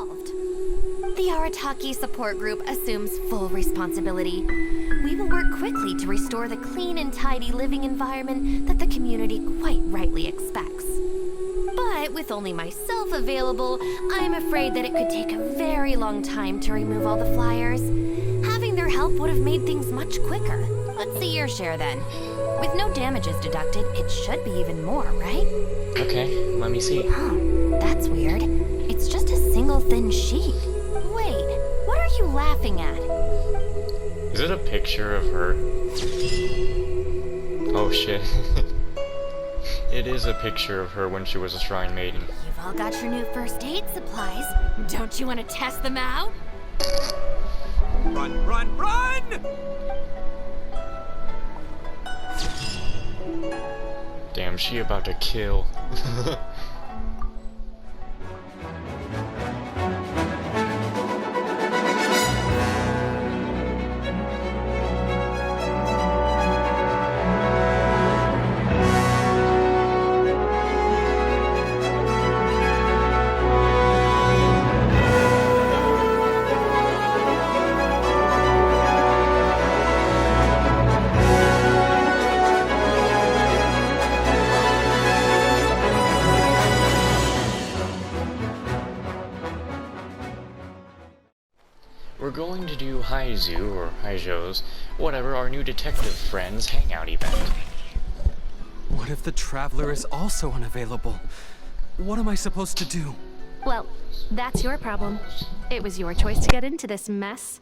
solved. The Arataki support group assumes full responsibility. We will work quickly to restore the clean and tidy living environment that the community quite rightly expects. But with only myself available, I'm afraid that it could take a very long time to remove all the flyers. Having their help would have made things much quicker. Let's see your share then. With no damages deducted, it should be even more, right? Okay, let me see. Huh, that's weird. It's just a single thin sheet. Wait, what are you laughing at? Is it a picture of her? Oh shit. It is a picture of her when she was a shrine maiden. You've all got your new first aid supplies. Don't you want to test them out? Run, run, run! Damn, she about to kill. We're going to do Heizou, or Heizou's, whatever, our new detective friend's hangout event. What if the Traveler is also unavailable? What am I supposed to do? Well, that's your problem. It was your choice to get into this mess.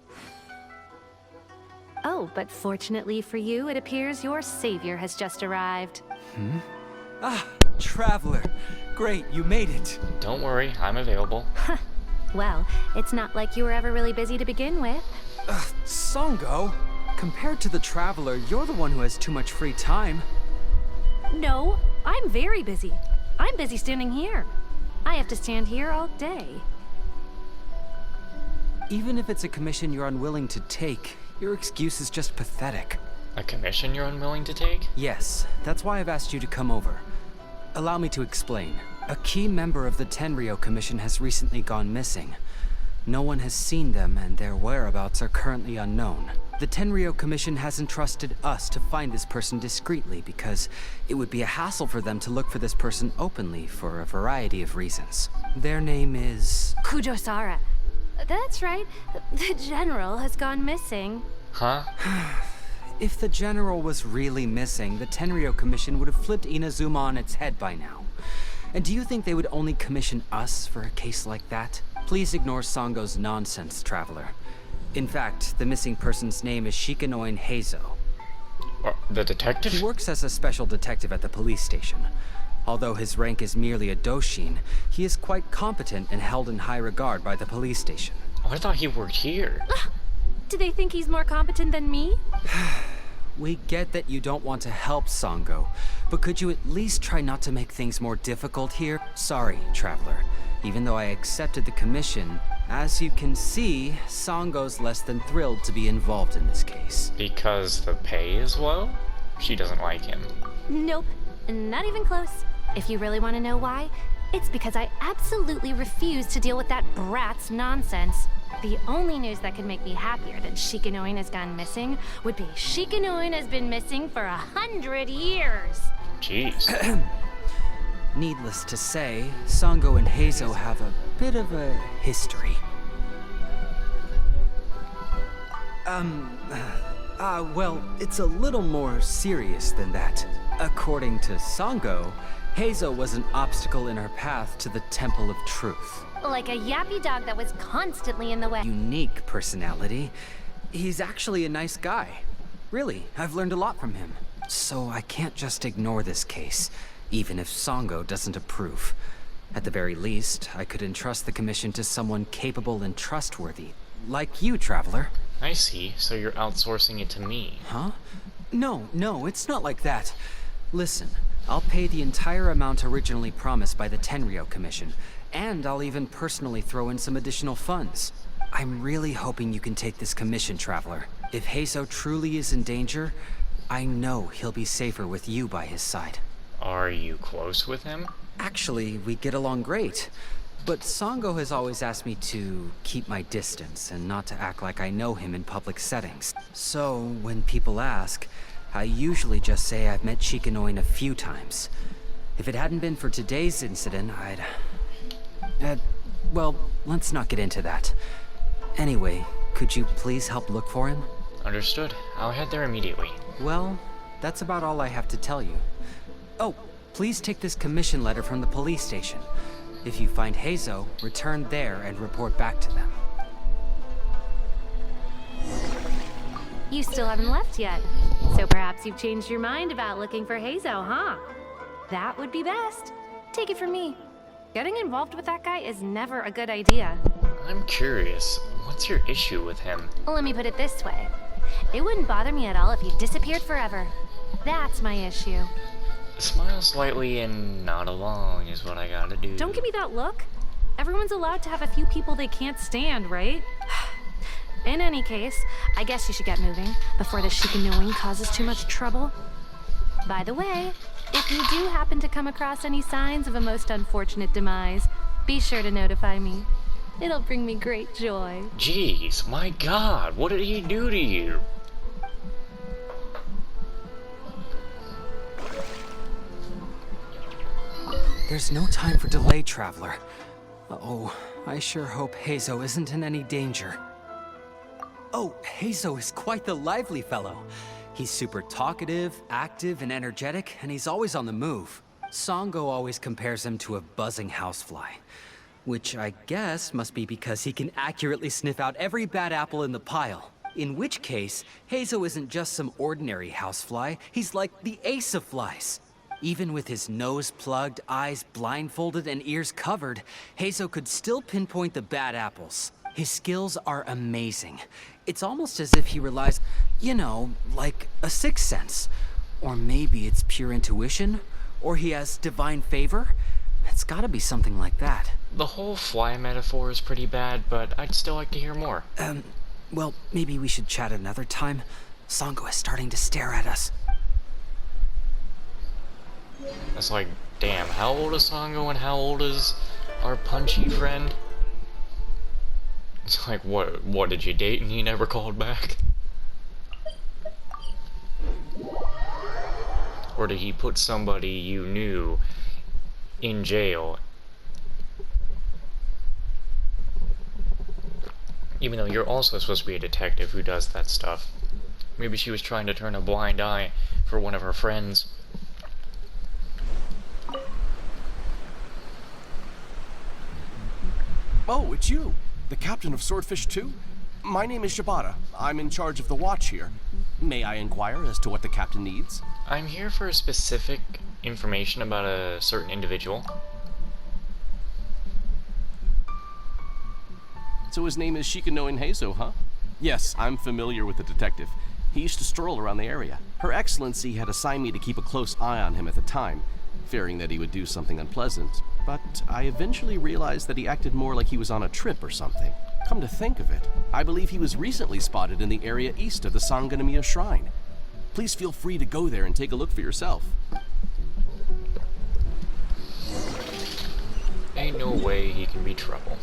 Oh, but fortunately for you, it appears your savior has just arrived. Ah, Traveler. Great, you made it. Don't worry, I'm available. Well, it's not like you were ever really busy to begin with. Songo, compared to the Traveler, you're the one who has too much free time. No, I'm very busy. I'm busy standing here. I have to stand here all day. Even if it's a commission you're unwilling to take, your excuse is just pathetic. A commission you're unwilling to take? Yes, that's why I've asked you to come over. Allow me to explain. A key member of the Tenryou Commission has recently gone missing. No one has seen them, and their whereabouts are currently unknown. The Tenryou Commission has entrusted us to find this person discreetly because it would be a hassle for them to look for this person openly for a variety of reasons. Their name is... Kujosara. That's right. The general has gone missing. Huh? If the general was really missing, the Tenryou Commission would have flipped Inazuma on its head by now. And do you think they would only commission us for a case like that? Please ignore Songo's nonsense, Traveler. In fact, the missing person's name is Shikanoin Heizou. The detective? He works as a special detective at the police station. Although his rank is merely a doshin, he is quite competent and held in high regard by the police station. Oh, I thought he worked here. Do they think he's more competent than me? We get that you don't want to help Songo, but could you at least try not to make things more difficult here? Sorry, Traveler. Even though I accepted the commission, as you can see, Songo's less than thrilled to be involved in this case. Because the pay is low? She doesn't like him. Nope, not even close. If you really want to know why, it's because I absolutely refuse to deal with that brat's nonsense. The only news that could make me happier than Shikanoin has gone missing would be Shikanoin has been missing for 100 years. Jeez. Needless to say, Songo and Heizou have a bit of a history. Well, it's a little more serious than that. According to Songo, Heizou was an obstacle in her path to the Temple of Truth. Like a yappy dog that was constantly in the way. Unique personality. He's actually a nice guy. Really, I've learned a lot from him. So I can't just ignore this case, even if Songo doesn't approve. At the very least, I could entrust the commission to someone capable and trustworthy, like you, Traveler. I see, so you're outsourcing it to me. Huh? No, it's not like that. Listen, I'll pay the entire amount originally promised by the Tenryou Commission, and I'll even personally throw in some additional funds. I'm really hoping you can take this commission, Traveler. If Heizou truly is in danger, I know he'll be safer with you by his side. Are you close with him? Actually, we get along great. But Sango has always asked me to keep my distance and not to act like I know him in public settings. So, when people ask, I usually just say I've met Shikanoin a few times. If it hadn't been for today's incident, well, let's not get into that. Anyway, could you please help look for him? Understood. I'll head there immediately. Well, that's about all I have to tell you. Oh, please take this commission letter from the police station. If you find Heizou, return there and report back to them. You still haven't left yet. So perhaps you've changed your mind about looking for Heizou, huh? That would be best. Take it from me. Getting involved with that guy is never a good idea. I'm curious. What's your issue with him? Let me put it this way. It wouldn't bother me at all if he disappeared forever. That's my issue. Smile slightly and nod along is what I gotta do. Don't give me that look. Everyone's allowed to have a few people they can't stand, right? In any case, I guess you should get moving before the Shikanoin causes too much trouble. By the way, if you do happen to come across any signs of a most unfortunate demise, be sure to notify me. It'll bring me great joy. Jeez, my god, what did he do to you? There's no time for delay, traveler. Uh-oh, I sure hope Heizou isn't in any danger. Oh, Heizou is quite the lively fellow. He's super talkative, active, and energetic, and he's always on the move. Sango always compares him to a buzzing housefly, which I guess must be because he can accurately sniff out every bad apple in the pile. In which case, Heizou isn't just some ordinary housefly, he's like the ace of flies. Even with his nose plugged, eyes blindfolded, and ears covered, Heizou could still pinpoint the bad apples. His skills are amazing. It's almost as if he relies, you know, like a sixth sense. Or maybe it's pure intuition, or he has divine favor. It's gotta be something like that. The whole fly metaphor is pretty bad, but I'd still like to hear more. Well, maybe we should chat another time. Sango is starting to stare at us. It's like, damn, how old is Sango and how old is our punchy friend? It's like, what did you date and he never called back? Or did he put somebody you knew in jail? Even though you're also supposed to be a detective who does that stuff. Maybe she was trying to turn a blind eye for one of her friends. Oh, it's you, the captain of Swordfish 2? My name is Shibata. I'm in charge of the watch here. May I inquire as to what the captain needs? I'm here for specific information about a certain individual. So his name is Shikanoin Heizou, huh? Yes, I'm familiar with the detective. He used to stroll around the area. Her Excellency had assigned me to keep a close eye on him at the time, fearing that he would do something unpleasant. But I eventually realized that he acted more like he was on a trip or something. Come to think of it, I believe he was recently spotted in the area east of the Sangonomiya Shrine. Please feel free to go there and take a look for yourself. Ain't no way he can be trouble.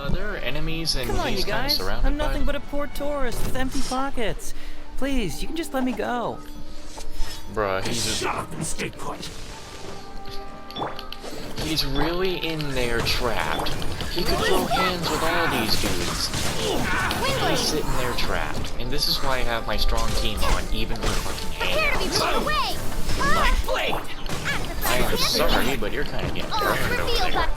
There are enemies and Come on, he's you kind of guys. surrounded I'm by nothing but a poor tourist with empty pockets. Please, you can just let me go. Bruh, he's just... Shut up and stay put. He's really in there trapped. He could throw hands with all these dudes. He's sitting there trapped. And this is why I have my strong team on, even with fucking hands. My blade! I am sorry, but you're kind of getting burned over there.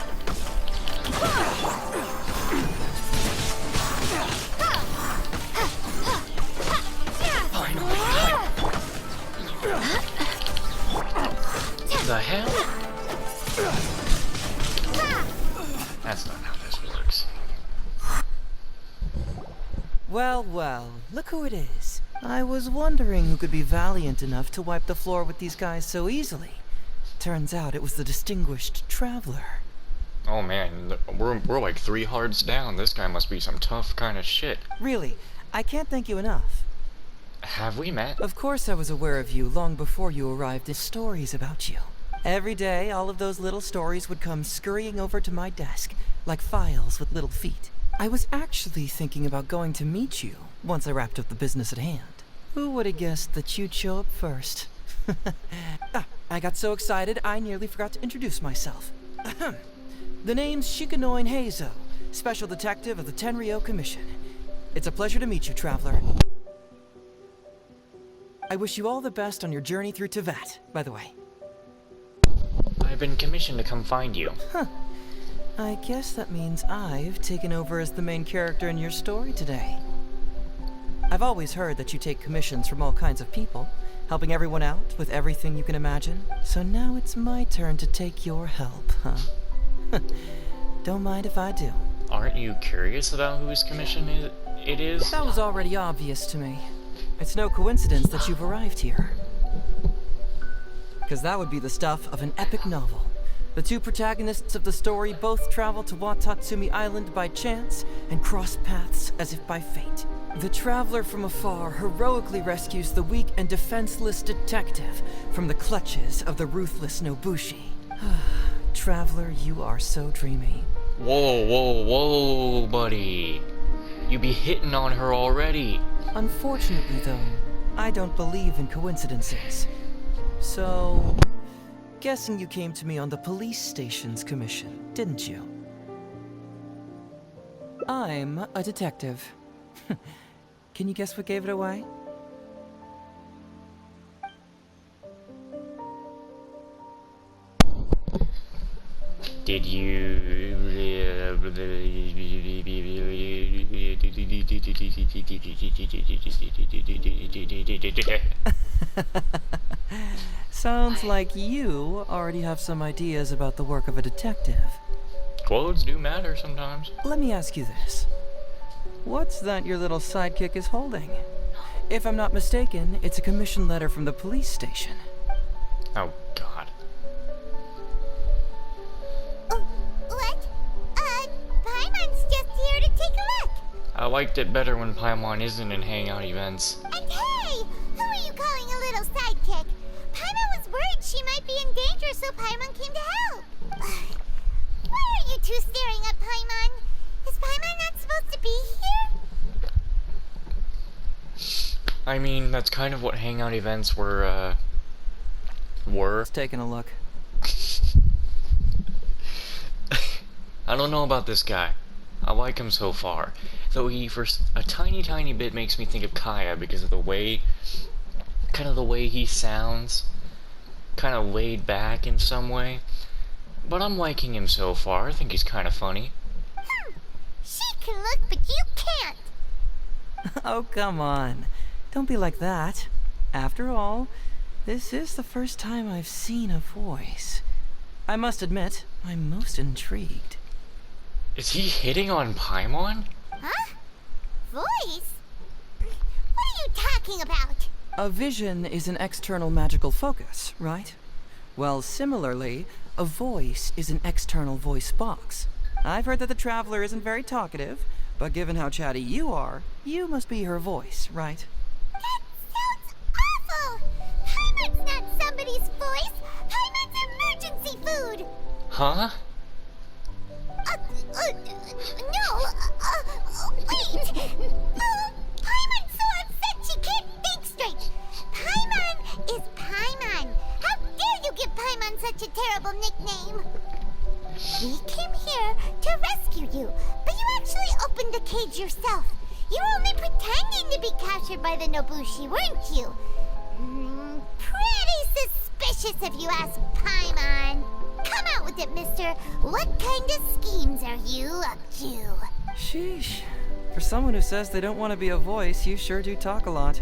The hell? That's not how this works. Well, well, look who it is. I was wondering who could be valiant enough to wipe the floor with these guys so easily. Turns out it was the distinguished traveler. Oh man, we're like 3 hearts down. This guy must be some tough kind of shit. Really, I can't thank you enough. Have we met? Of course I was aware of you long before you arrived in stories about you. Every day, all of those little stories would come scurrying over to my desk, like files with little feet. I was actually thinking about going to meet you once I wrapped up the business at hand. Who would have guessed that you'd show up first? I got so excited I nearly forgot to introduce myself. The name's Shikanoin Heizou, Special Detective of the Tenryou Commission. It's a pleasure to meet you, Traveler. I wish you all the best on your journey through Teyvat, by the way. I've been commissioned to come find you. I guess that means I've taken over as the main character in your story today. I've always heard that you take commissions from all kinds of people, helping everyone out with everything you can imagine. So now it's my turn to take your help, huh? Don't mind if I do. Aren't you curious about whose commission it is? That was already obvious to me. It's no coincidence that you've arrived here. Because that would be the stuff of an epic novel. The two protagonists of the story both travel to Watatsumi Island by chance and cross paths as if by fate. The traveler from afar heroically rescues the weak and defenseless detective from the clutches of the ruthless Nobushi. Traveler, you are so dreamy. Whoa, whoa, whoa, buddy. You be hitting on her already. Unfortunately, though, I don't believe in coincidences. So, guessing you came to me on the police station's commission, didn't you? I'm a detective. Can you guess what gave it away? Did you... Sounds like you already have some ideas about the work of a detective. Clothes do matter sometimes. Let me ask you this. What's that your little sidekick is holding? If I'm not mistaken, it's a commission letter from the police station. Oh, God. What? Paimon's just here to take a look. I liked it better when Paimon isn't in hangout events. And hey, who are you calling a little sidekick? Paimon was worried she might be in danger, so Paimon came to help. Why are you two staring at Paimon? Is Paimon not supposed to be here? I mean, that's kind of what hangout events were. Let's take a look. I don't know about this guy. I like him so far. Though he, for a tiny bit, makes me think of Kaya because of the way... kind of the way he sounds. Kind of laid back in some way. But I'm liking him so far. I think he's kind of funny. She can look, but you can't. Oh, come on. Don't be like that. After all, this is the first time I've seen a voice. I must admit, I'm most intrigued. Is he hitting on Paimon? Huh? Voice? What are you talking about? A vision is an external magical focus, right? Well, similarly, a voice is an external voice box. I've heard that the Traveler isn't very talkative, but given how chatty you are, you must be her voice, right? That sounds awful! Paimon's not somebody's voice! Paimon's emergency food! Huh? Wait! Paimon's so upset she can't think straight! Paimon is Paimon! How dare you give Paimon such a terrible nickname? We came here to rescue you, but you actually opened the cage yourself. You were only pretending to be captured by the Nobushi, weren't you? Pretty suspicious if you ask Paimon. Come out with it, mister. What kind of schemes are you up to? Sheesh. For someone who says they don't want to be a voice, you sure do talk a lot.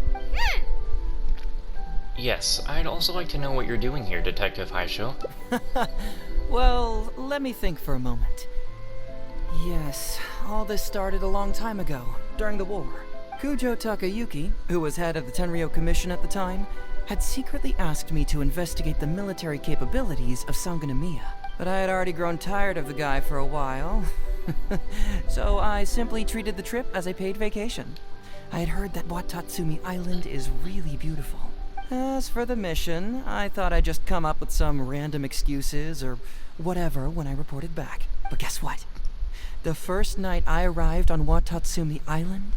Yes, I'd also like to know what you're doing here, Detective Heizou. Well, let me think for a moment. Yes, all this started a long time ago, during the war. Kujo Takayuki, who was head of the Tenryo Commission at the time, had secretly asked me to investigate the military capabilities of Sangonomiya. But I had already grown tired of the guy for a while, so I simply treated the trip as a paid vacation. I had heard that Watatsumi Island is really beautiful. As for the mission, I thought I'd just come up with some random excuses or whatever when I reported back. But guess what? The first night I arrived on Watatsumi Island,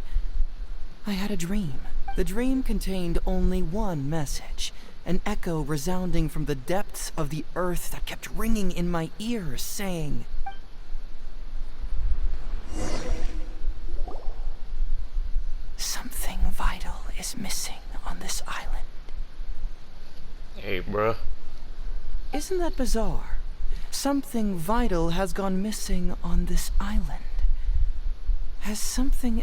I had a dream. The dream contained only one message, an echo resounding from the depths of the earth that kept ringing in my ears, saying, "Something vital is missing on this island." Hey, bruh. Isn't that bizarre? Something vital has gone missing on this island. Has something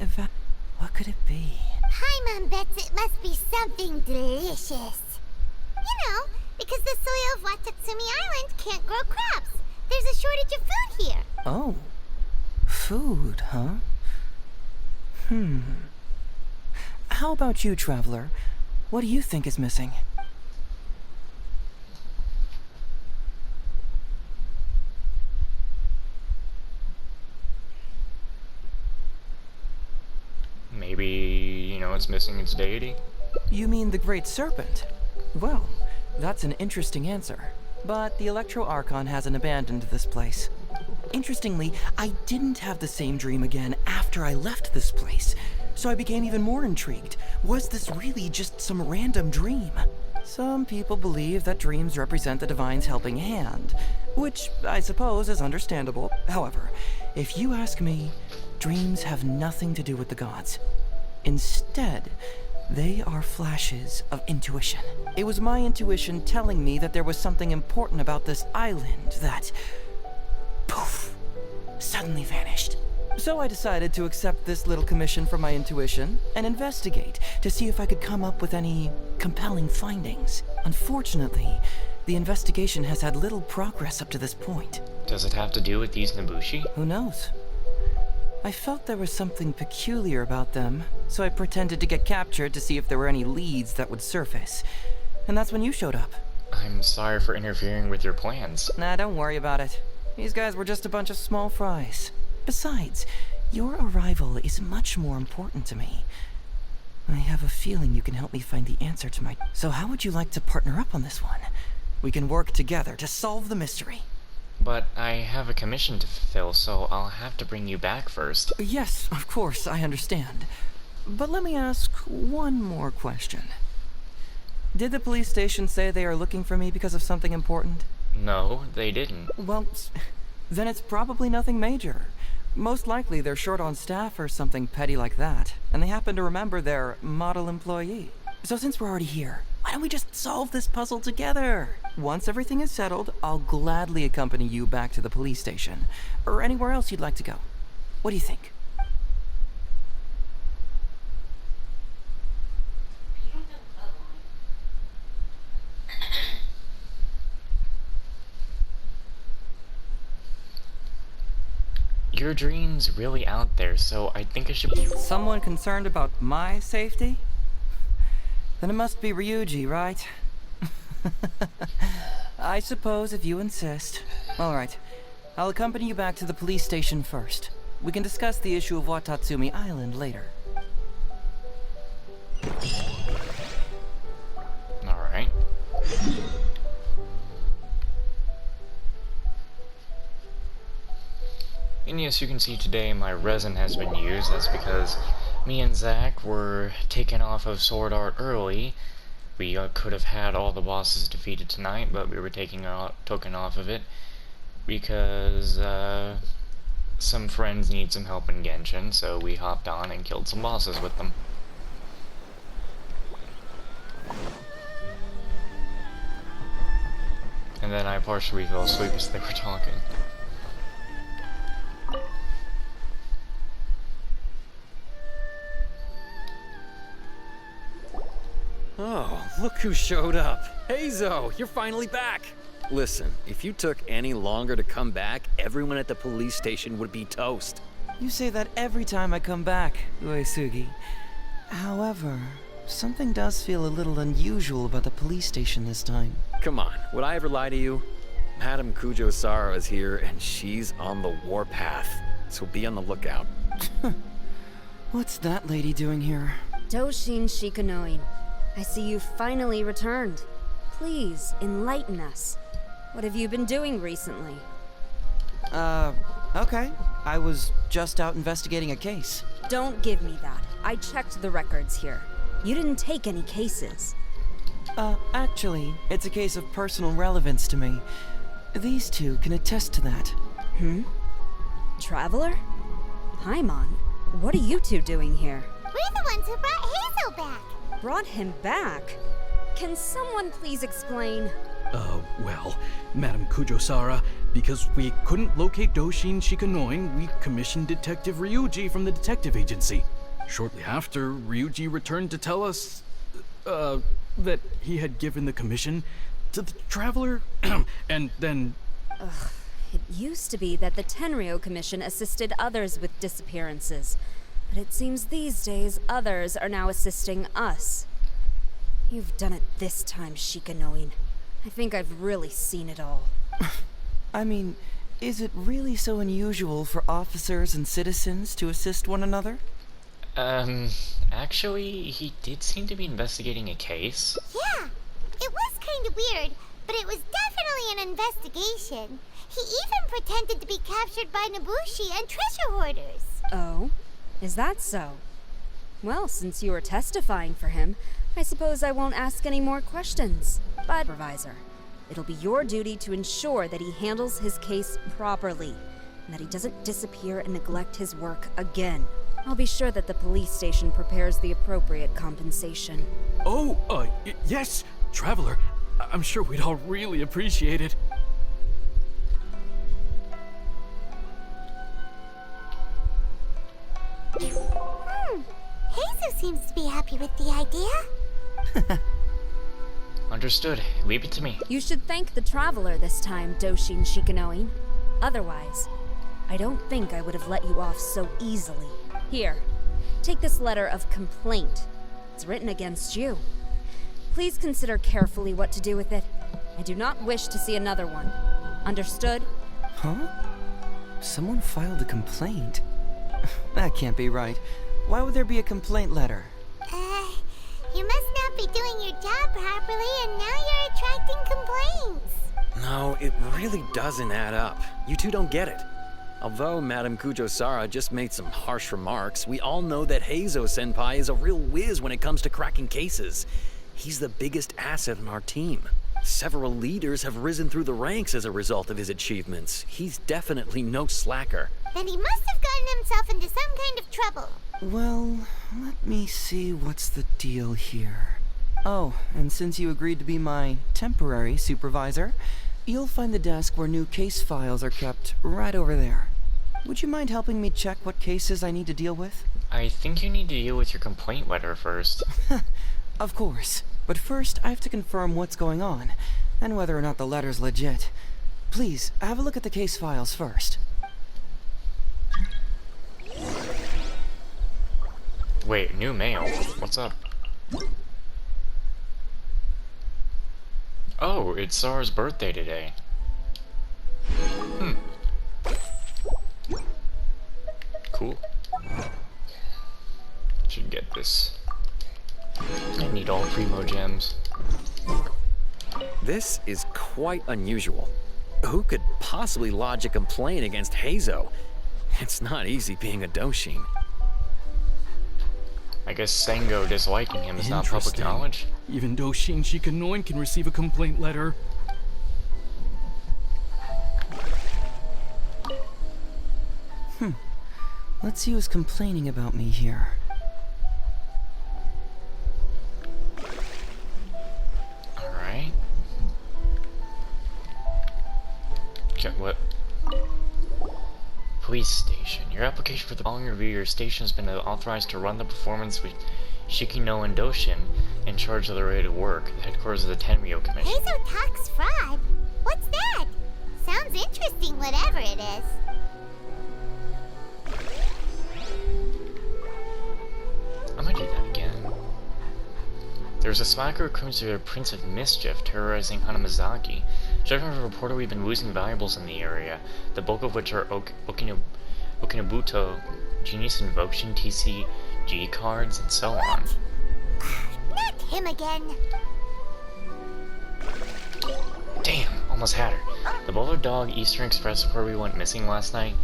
What could it be? Paimon bets it must be something delicious. You know, because the soil of Watatsumi Island can't grow crops. There's a shortage of food here. Oh. Food, huh? How about you, Traveler? What do you think is missing? Maybe, it's missing its deity? You mean the Great Serpent? Well, that's an interesting answer. But the Electro Archon hasn't abandoned this place. Interestingly, I didn't have the same dream again after I left this place, so I became even more intrigued. Was this really just some random dream? Some people believe that dreams represent the Divine's helping hand, which I suppose is understandable. However, if you ask me, dreams have nothing to do with the gods. Instead, they are flashes of intuition. It was my intuition telling me that there was something important about this island that, poof, suddenly vanished. So I decided to accept this little commission from my intuition and investigate to see if I could come up with any compelling findings. Unfortunately, the investigation has had little progress up to this point. Does it have to do with these Nabushi? Who knows? I felt there was something peculiar about them, so I pretended to get captured to see if there were any leads that would surface. And that's when you showed up. I'm sorry for interfering with your plans. Nah, don't worry about it. These guys were just a bunch of small fries. Besides, your arrival is much more important to me. I have a feeling you can help me find the answer to my... So how would you like to partner up on this one? We can work together to solve the mystery. But I have a commission to fulfill, so I'll have to bring you back first. Yes, of course, I understand. But let me ask one more question. Did the police station say they are looking for me because of something important? No, they didn't. Well, then it's probably nothing major. Most likely they're short on staff or something petty like that, and they happen to remember their model employee. So since we're already here, why don't we just solve this puzzle together? Once everything is settled, I'll gladly accompany you back to the police station, or anywhere else you'd like to go. What do you think? Your dream's really out there, so I think I should... Someone concerned about my safety? Then it must be Ryuji, right? I suppose if you insist. All right. I'll accompany you back to the police station first. We can discuss the issue of Watatsumi Island later. Alright. And yes, you can see today my resin has been used. That's because me and Zach were taken off of Sword Art early. We could have had all the bosses defeated tonight, but we were taken off of it because some friends need some help in Genshin, so we hopped on and killed some bosses with them. And then I partially fell asleep as they were talking. Oh, look who showed up. Heizou, you're finally back. Listen, if you took any longer to come back, everyone at the police station would be toast. You say that every time I come back, Uesugi. However, something does feel a little unusual about the police station this time. Come on, would I ever lie to you? Madam Kujo-Sara is here, and she's on the warpath, so be on the lookout. What's that lady doing here? Doshin Shikanoin, I see you finally returned. Please, enlighten us. What have you been doing recently? Okay. I was just out investigating a case. Don't give me that. I checked the records here. You didn't take any cases. Actually, it's a case of personal relevance to me. These two can attest to that. Traveler? Paimon, what are you two doing here? We're the ones who brought Heizou back. Brought him back? Can someone please explain? Well, Madam Kujo-Sara, because we couldn't locate Doshin Shikanoin, we commissioned Detective Ryuji from the detective agency. Shortly after, Ryuji returned to tell us, that he had given the commission to the Traveler, and then... It used to be that the Tenryo Commission assisted others with disappearances, but it seems these days others are now assisting us. You've done it this time, Shikanoin. I think I've really seen it all. I mean, is it really so unusual for officers and citizens to assist one another? Actually, he did seem to be investigating a case. Yeah, it was kind of weird, but it was definitely an investigation. He even pretended to be captured by Nobushi and treasure hoarders. Oh? Is that so? Well, since you were testifying for him, I suppose I won't ask any more questions. But, Supervisor, it'll be your duty to ensure that he handles his case properly, and that he doesn't disappear and neglect his work again. I'll be sure that the police station prepares the appropriate compensation. Oh, yes, Traveler. I'm sure we'd all really appreciate it. Heizou seems to be happy with the idea. Understood. Leave it to me. You should thank the Traveler this time, Doshin Shikanoin. Otherwise, I don't think I would have let you off so easily. Here, take this letter of complaint. It's written against you. Please consider carefully what to do with it. I do not wish to see another one. Understood? Huh? Someone filed a complaint? That can't be right. Why would there be a complaint letter? You must not be doing your job properly, and now you're attracting complaints. No, it really doesn't add up. You two don't get it. Although Madam Kujo-Sara just made some harsh remarks, we all know that Heizou-senpai is a real whiz when it comes to cracking cases. He's the biggest asset in our team. Several leaders have risen through the ranks as a result of his achievements. He's definitely no slacker. Then he must have gotten himself into some kind of trouble. Well, let me see what's the deal here. Oh, and since you agreed to be my temporary supervisor, you'll find the desk where new case files are kept right over there. Would you mind helping me check what cases I need to deal with? I think you need to deal with your complaint letter first. Of course. But first, I have to confirm what's going on, and whether or not the letter's legit. Please, have a look at the case files first. Wait, new mail? What's up? Oh, it's Sarah's birthday today. Cool. Should get this. I need all Primo gems. This is quite unusual. Who could possibly lodge a complaint against Heizou? It's not easy being a Doshin. I guess Sengo disliking him is not public Interesting. knowledge. Even Doshin Shikanoin can receive a complaint letter. Let's see who's complaining about me here. Alright. Okay, what? Police station. Your application for the following review, your station has been authorized to run the performance with Shikino and Doshin in charge of the related work, the headquarters of the Tenryo Commission. Heizou talks fraud? What's that? Sounds interesting, whatever it is. I'm gonna do that again. There's a smacker accused of a Prince of Mischief terrorizing Hanamazaki. Judging from a reporter, we've been losing valuables in the area, the bulk of which are Okinabuto, Genius Invocation, TCG cards, and so on. Not him again. Damn, almost had her. The Bowler Dog Eastern Express report we went missing last night.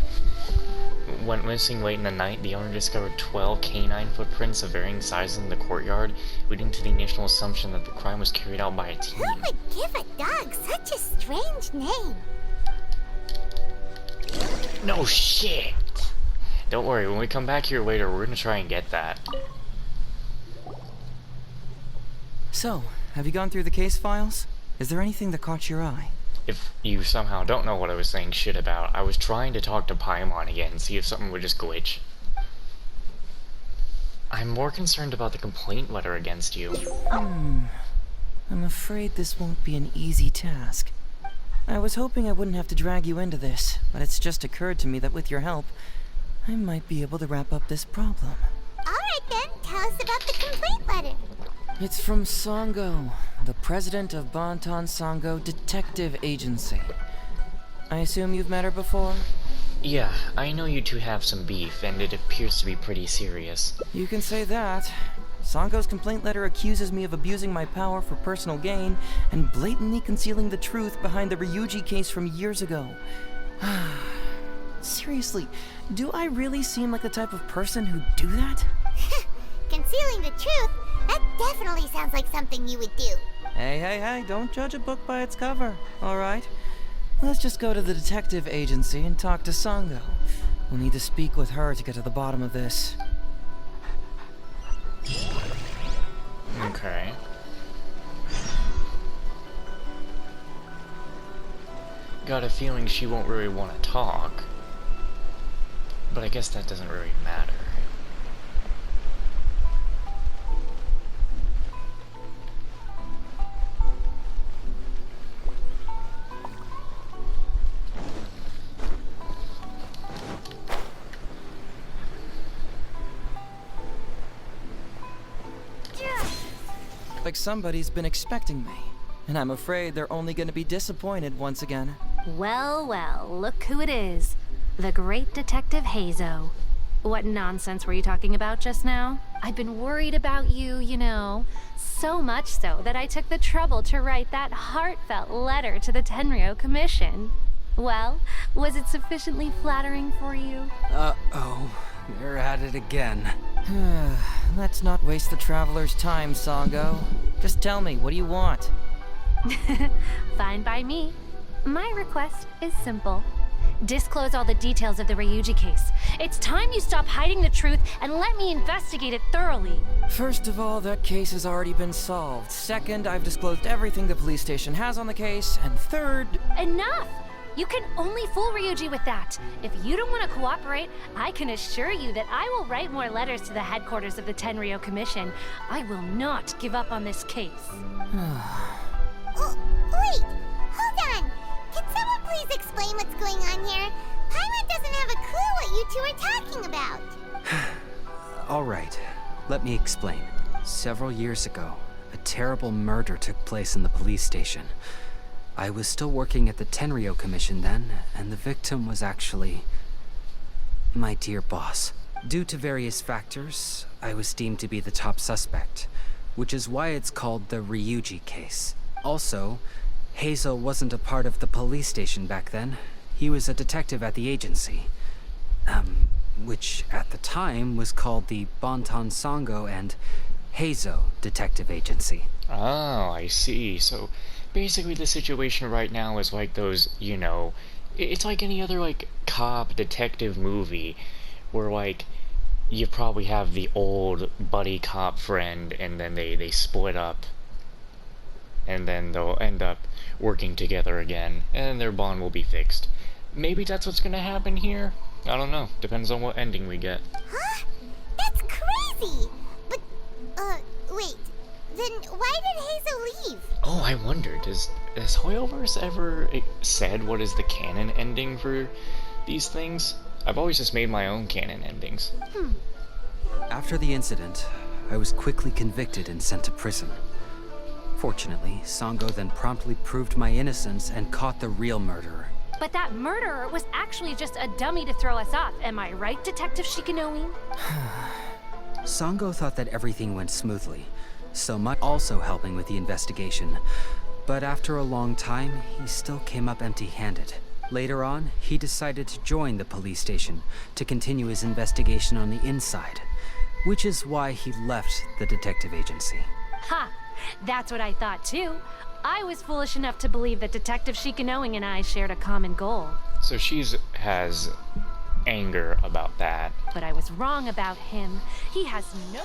Went missing late in the night. The owner discovered 12 canine footprints of varying sizes in the courtyard, leading to the initial assumption that the crime was carried out by a team. Who would give a dog such a strange name? No shit! Don't worry, when we come back here later, we're gonna try and get that. So, have you gone through the case files? Is there anything that caught your eye? If you somehow don't know what I was saying shit about, I was trying to talk to Paimon again and see if something would just glitch. I'm more concerned about the complaint letter against you. I'm afraid this won't be an easy task. I was hoping I wouldn't have to drag you into this, but it's just occurred to me that with your help, I might be able to wrap up this problem. Alright then, tell us about the complaint letter. It's from Sango, the president of Bantan Sango Detective Agency. I assume you've met her before? Yeah, I know you two have some beef, and it appears to be pretty serious. You can say that. Sango's complaint letter accuses me of abusing my power for personal gain and blatantly concealing the truth behind the Ryuji case from years ago. Seriously, do I really seem like the type of person who'd do that? Concealing the truth? That definitely sounds like something you would do. Hey, don't judge a book by its cover, alright? Let's just go to the detective agency and talk to Sango. We'll need to speak with her to get to the bottom of this. Okay. Got a feeling she won't really want to talk. But I guess that doesn't really matter. Like somebody's been expecting me, and I'm afraid they're only going to be disappointed once again. Well, well, look who it is. The great Detective Heizou. What nonsense were you talking about just now? I've been worried about you, you know. So much so that I took the trouble to write that heartfelt letter to the Tenryo Commission. Well, was it sufficiently flattering for you? Uh-oh. You're at it again. Let's not waste the traveler's time, Sango. Just tell me, what do you want? Fine by me. My request is simple. Disclose all the details of the Ryuji case. It's time you stop hiding the truth and let me investigate it thoroughly. First of all, that case has already been solved. Second, I've disclosed everything the police station has on the case. And third... Enough! You can only fool Ryuji with that. If you don't want to cooperate, I can assure you that I will write more letters to the headquarters of the Tenryo Commission. I will not give up on this case. Wait! Hold on! Can someone please explain what's going on here? Paimon doesn't have a clue what you two are talking about. All right, let me explain. Several years ago, a terrible murder took place in the police station. I was still working at the Tenryo Commission then, and the victim was actually my dear boss. Due to various factors, I was deemed to be the top suspect, which is why it's called the Ryuji case. Also, Heizou wasn't a part of the police station back then. He was a detective at the agency, which at the time was called the Bantan Sango and Heizou Detective Agency. Oh, I see. So basically the situation right now is like those, you know, it's like any other like cop detective movie where like you probably have the old buddy cop friend and then they split up and then they'll end up working together again and their bond will be fixed. Maybe that's what's gonna happen here? I don't know. Depends on what ending we get. Huh? That's crazy! But, wait. Then why did Heizou leave? Oh, I wonder, has Hoyoverse ever said what is the canon ending for these things? I've always just made my own canon endings. After the incident, I was quickly convicted and sent to prison. Fortunately, Sango then promptly proved my innocence and caught the real murderer. But that murderer was actually just a dummy to throw us off. Am I right, Detective Shikanoin? Sango thought that everything went smoothly, so much also helping with the investigation. But after a long time, he still came up empty-handed. Later on, he decided to join the police station to continue his investigation on the inside, which is why he left the detective agency. Ha! That's what I thought too. I was foolish enough to believe that Detective Shikanoin and I shared a common goal. So has anger about that. But I was wrong about him. He has no...